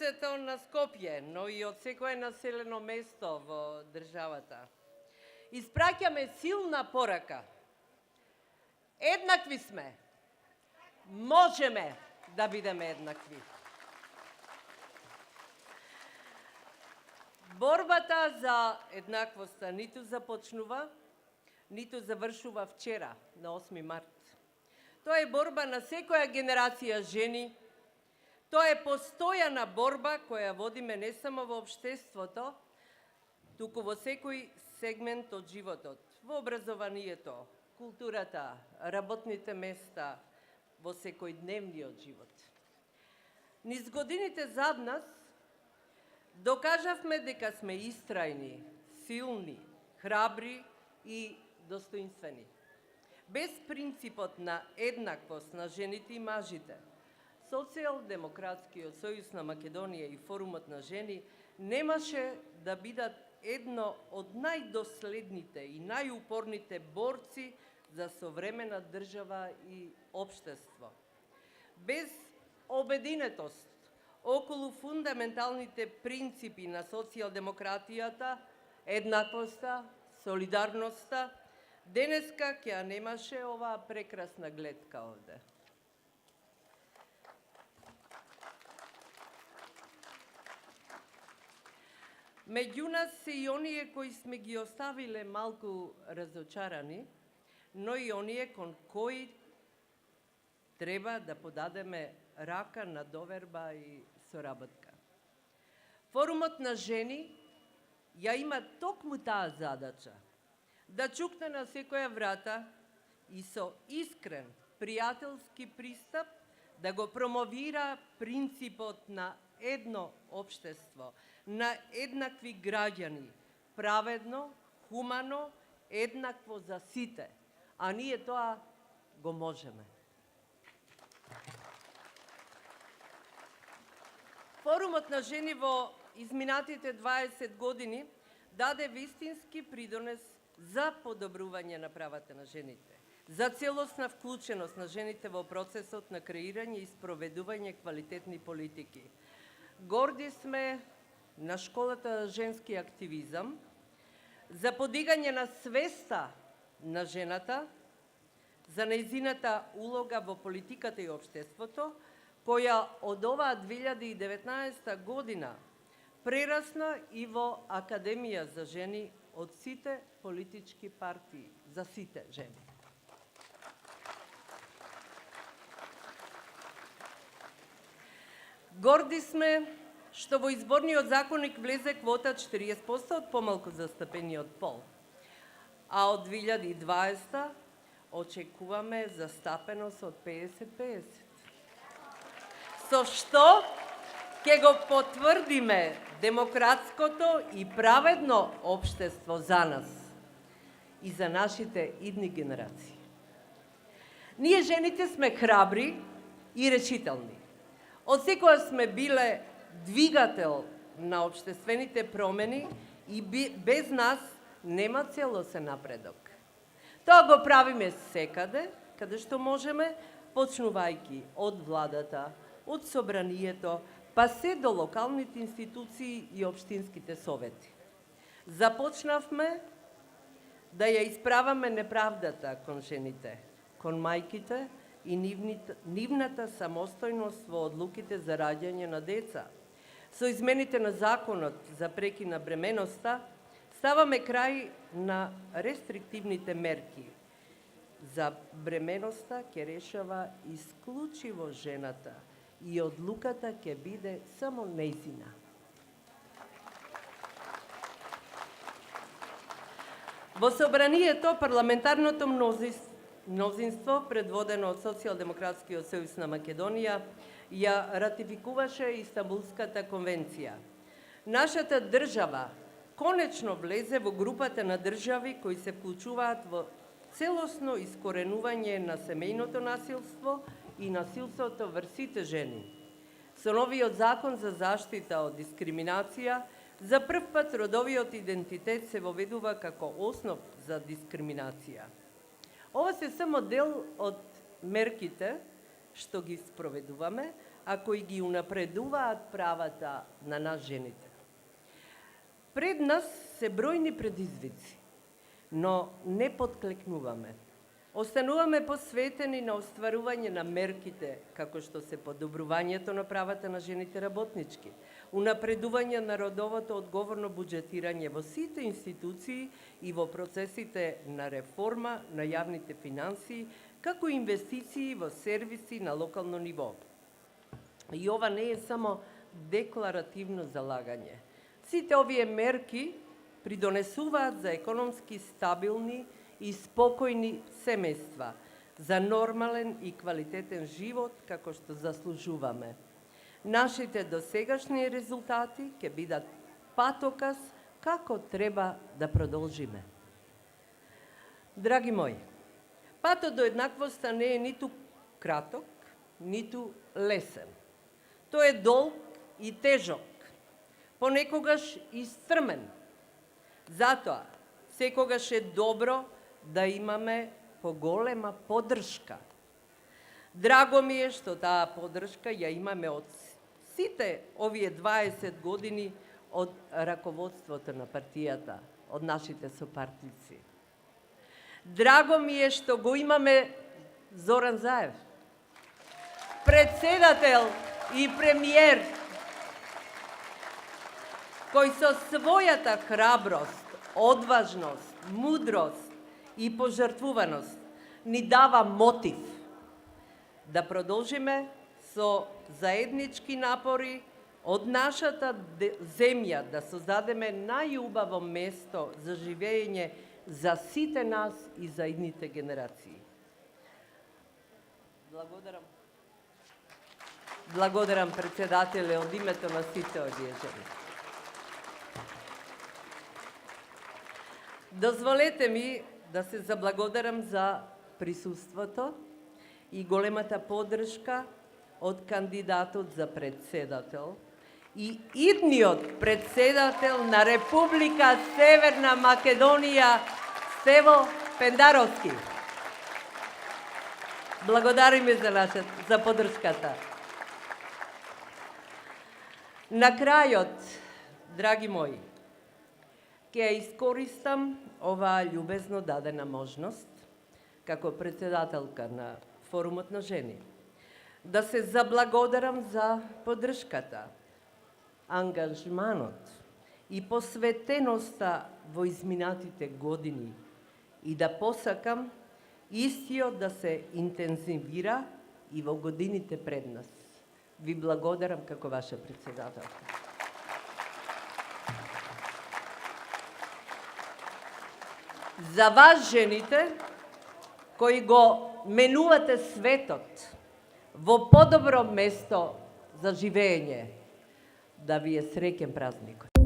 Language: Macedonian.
срцето на Скопје, но и од секое населено место во државата. Испраќаме силна порака. Еднакви сме. Можеме да бидеме еднакви. Борбата за еднаквоста ниту започнува, ниту завршува вчера, на 8 март. Тоа е борба на секоја генерација жени. Тоа е постојана борба која водиме не само во општеството, туку во секој сегмент од животот, во образованието, културата, работните места, во секојдневниот живот. Низ годините зад нас докажавме дека сме истрајни, силни, храбри и достоинствени. Без принципот на еднаквост на жените и мажите, Социјалдемократскиот сојуз на Македонија и Форумот на жени немаше да бидат едно од најдоследните и најупорните борци за современа држава и општество. Без обединетост околу фундаменталните принципи на социјалдемократијата, еднаквоста, солидарноста, денеска ќе ја немаше оваа прекрасна гледка овде. Меѓу нас се и оние кои сме ги оставиле малку разочарани, но и оние кон кои треба да подадеме рака на доверба и соработка. Форумот на жени ја има токму таа задача, да чукне на секоја врата и со искрен, пријателски пристап да го промовира принципот на едно општество, на еднакви граѓани, праведно, хумано, еднакво за сите, а ние тоа го можеме. Форумот на жени во изминатите 20 години даде вистински придонес за подобрување на правата на жените, за целосна вклученост на жените во процесот на креирање и спроведување квалитетни политики. Горди сме на школата за женски активизам, за подигање на свеста на жената, за нејзината улога во политиката и општеството, која од оваа 2019 година прерасна и во Академија за жени од сите политички партии, за сите жени. Горди сме што во изборниот законник влезе квота 40% од помалку застапениот пол, а од 2020 очекуваме застапеност од 50-50. Со што ќе го потврдиме демократското и праведно општество за нас и за нашите идни генерации. Ние жените сме храбри и решителни. Од секоја сме биле двигател на општествените промени и без нас нема целосен напредок. Тоа го правиме секаде, каде што можеме, почнувајќи од владата, од собранието, па се до локалните институции и општинските совети. Започнавме да ја исправаме неправдата кон жените, кон мајките и нивната самостојност во одлуките за раѓање на деца. Со измените на законот за прекин на бременоста, ставаме крај на рестриктивните мерки. За бременоста ќе решава исклучиво жената и одлуката ќе биде само нејзина. Во собранието парламентарното мнозинство, предводено од Социјалдемократскиот сојуз на Македонија, ја ратификуваше Истанбулската конвенција. Нашата држава конечно влезе во групата на држави кои се вклучуваат во целосно искоренување на семејното насилство и насилството врз сите жени. Со новиот закон за заштита од дискриминација, за прв пат родовиот идентитет се воведува како основ за дискриминација. Ова се само дел од мерките што ги спроведуваме, а кои ги унапредуваат правата на нас жените. Пред нас се бројни предизвици, но не подклекнуваме. Остануваме посветени на остварување на мерките, како што се подобрувањето на правата на жените работнички, унапредување на родовото одговорно буџетирање во сите институции и во процесите на реформа на јавните финансии, како инвестиции во сервиси на локално ниво. И ова не е само декларативно залагање. Сите овие мерки придонесуваат за економски стабилни и спокојни семејства, за нормален и квалитетен живот како што заслужуваме. Нашите досегашни резултати ќе бидат патоказ како треба да продолжиме. Драги мои, патот до еднаквоста не е ниту краток, ниту лесен. Тој е долг и тежок, понекогаш и стрмен. Затоа, секогаш е добро да имаме поголема поддршка. Драго ми е што таа поддршка ја имаме од сите овие 20 години од раководството на партијата, од нашите сопартици. Драго ми е што го имаме Зоран Заев, председател и премиер, кој со својата храброст, одважност, мудрост и пожртвуваност ни дава мотив да продолжиме со заеднички напори од нашата земја да создадеме најубаво место за живење за сите нас и за идните генерации. Благодарам. Благодарам, председателе, од името на сите овие жени. Дозволете ми да се заблагодарам за присуството и големата поддршка од кандидатот за председател и идниот председател на Република Северна Македонија, Стево Пендаровски. Благодариме за поддршката. На крајот, драги мои, ќе ја искористам оваа љубезно дадена можност, како председателка на Форумот на жени, да се заблагодарам за поддршката, ангажманот и посветеноста во изминатите години и да посакам истиот да се интензивира и во годините пред нас. Ви благодарам како ваша председателка. За вас, жените, кои го менувате светот во подобро место за живење, да ви е среќен празник.